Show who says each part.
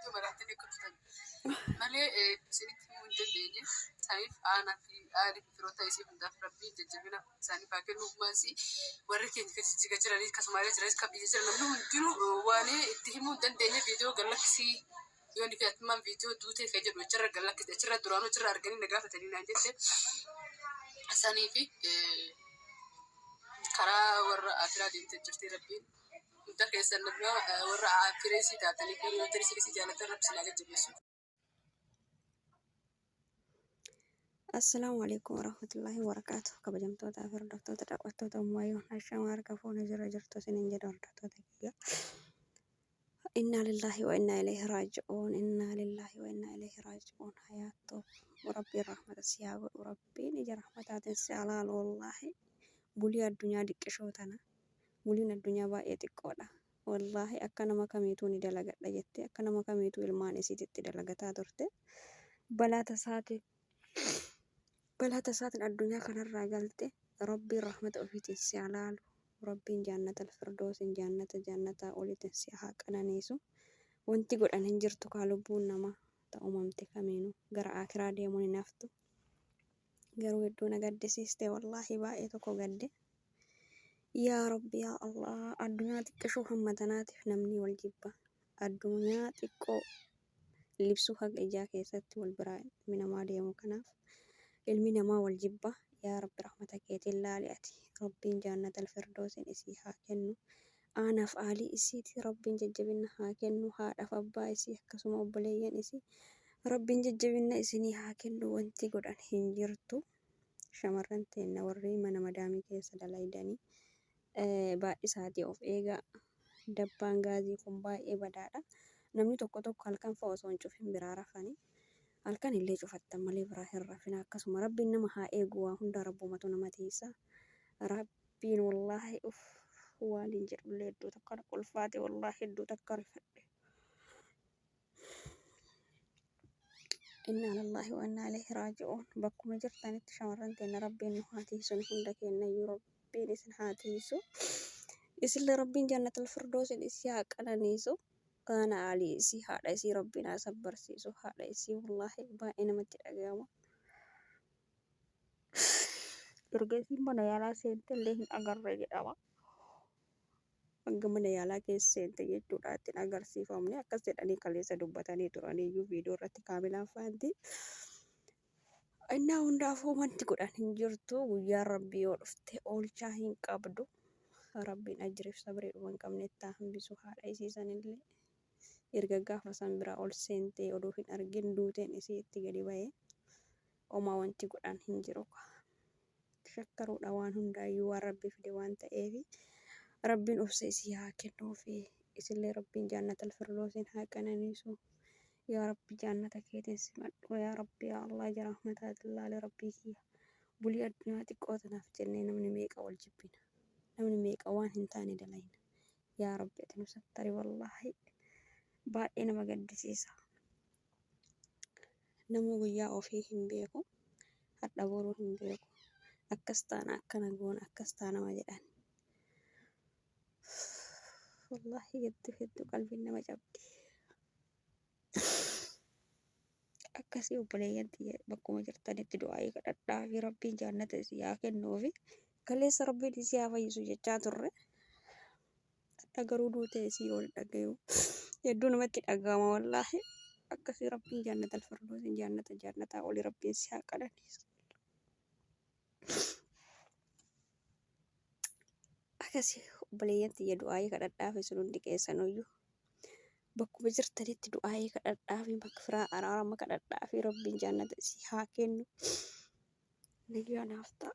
Speaker 1: Itu baratini kututan. Malee isinitti himuu hin dandeenye isaaniif aanaa fi haadhi firoota isii hundaaf rabbii jajjabina isaaniif haa kennu maasii warri keenya keessa jiranii akkasumallee jiranis kan biyya jiran namni hundinuu waan itti himuu hin dandeenye viidiyoo galaksii yoon fi atimaan viidiyoo duutee kan jedhu achirra galaksii achirra duraanuu achirra arganii na gaafatanii naan jette isaanii fi karaa warra akiraa deemtee jirti rabbiin hunda keessan nama warra akireesii taatanii fi yootirisii jaalatan rabbiin jajjabeessu.
Speaker 2: Assalamu alaikum warahmatullahi wabarakatuh. Kabajamtoota fi hordoftoota daawwattoota Ummayyoo Hasham harka fuuna jirtu isiniin jedha hordoftoota kiyya. Inna lillahi wa inna ilaihi raaji'uun. Inna lillahi wa inna ilaihi raaji'uun. Hayaatoo rabbiin rahmata si haa godhu. Rabbiin ija rahmataatiin si haa laalu wallahi. Bulii addunyaa diqqishoo tana. Buliin addunyaa baay'ee xiqqoodha. Wallahi akka nama kamiituu ni dalagadha jettee akka nama kamiituu ilmaan isiititti dalagataa turte. Balaa tasaatiin addunyaa kanarraa galte rabbiin rahmata ofiitiin si haa laalu. Rabbiin jannata alfirdoosin jannataa oliitiin si haa qananiisu. Wanti godhan hin jirtu kaa lubbuun namaa ta'umamte kamiinuu gara akiraa deemuun hin haftu. Garuu hedduu na gaddisiiste wallahi baay'ee tokko gadde. Yaa Rabbi yaa Allah addunyaa xiqqishoo hammatanaatiif namni wal jibba. Addunyaa xiqqoo libsuu haqa ijaa keessatti wal biraa ilmi namaa deemu kanaaf ilmi namaa wal jibba. Yaa Rabbi rahmata keetiin laali ati. Rabbiin jannata alfirdoosin isii haa kennu. Aanaaf aalii isiiti rabbiin jajjabina haa kennu. Haadhaaf abbaa isii akkasuma obboleeyyan isii rabbiin jajjabina isinii haa kennu. Wanti godhan hin jirtu. Shamarran teenna warri mana madaamii keessa dalaydanii baay'isaatii of eegaa. Dabbaan gaazii kun baay'ee badaadha. Namni tokko halkan fa'aa osoo hin cufin biraa rafanii halkan illee cufattan malee biraa hin rafina. Akkasuma rabbiin nama haa eegu waa hunda rabbumatu nama tiisa. Rabbiin wallahi waan hin jedhullee hedduu takka ulfaate wallahi hedduu takka rifadhe. Inna lillahi wa inna ilaihi raaji'uun. Bakkuma jirtanitti shamarran teenna rabbiin nu haa tiisu hunda kennayyuu rabbiin isin haa tiisu. Isillee rabbiin jannata alfirdoosin isii haa qananiisu. Kana alii isii haadha isii rabbiin haa sabbarsiisu. Haadha isii wallahi baay'ee namatti dhagahama. Erga isiin mana yaalaa seente illee hin agarre jedhama. Hanga mana yaalaa keessa seente jechuudha ittiin agarsiifamne akkas jedhanii kaleessa dubbatanii turaniyyuu viidiyoo irratti kaamelaan faanti. Innaa hundaafuu wanti godhan hin jirtu. Guyyaa rabbii yoo dhufte oolchaa hin qabdu. Rabbiin ajriif sabrii dhuma hin qabne itti hambisu haadha isii sanillee. Erga gaafa san biraa ol seentee oduu hin argin duuteen isii itti gadi ba'ee homaa wanti godhan hin jiru. Shakkaruudha waan hundaayyuu waan rabbi fide waan ta'eef rabbiin obsa isii haa kennuufi isillee rabbiin jannata alfirdoosin haa qananiisu. Yaa Rabbi jannata keetiin simadhu. Yaa Rabbi yaa Allah ija rahmataatiin laali rabbii kiyya. Bulii addunyaa xiqqoo tanaaf jennee namni meeqa wal jibbina. Namni meeqa waan hin taane dalayna. Yaa Rabbi ati nu sattari wallahi baay'ee nama gaddisiisa. Namni guyyaa ofii hin beeku hadha boruu hin beeku. Akkas taana akkana goona akkas taana nama jedhan. Wallahi hedduu qalbiin nama cabdi. Akkasii obboleeyyan bakkuma jirtanitti du'aayii kadhadhaa fi rabbiin jannata isii haa kennuufi kaleessa rabbiin isii haa fayyisu jechaa turre. Hadha garuu duutee isii ol dhagayu hedduu namatti dhagahama wallahi. Akkasii rabbiin jannata alfirdoosin jannataa oli rabbiin si haa qananiisu. Akkasii obboleeyyan tiyya du'aayii kadhadhaa fi sun hundi keessanuyyuu bakkuma jirtanitti du'aayii kadhadhaa fi makfiraa araarama kadhadhaa fi rabbiin jannata isii haa kennu. Nagaan naaf ta'a.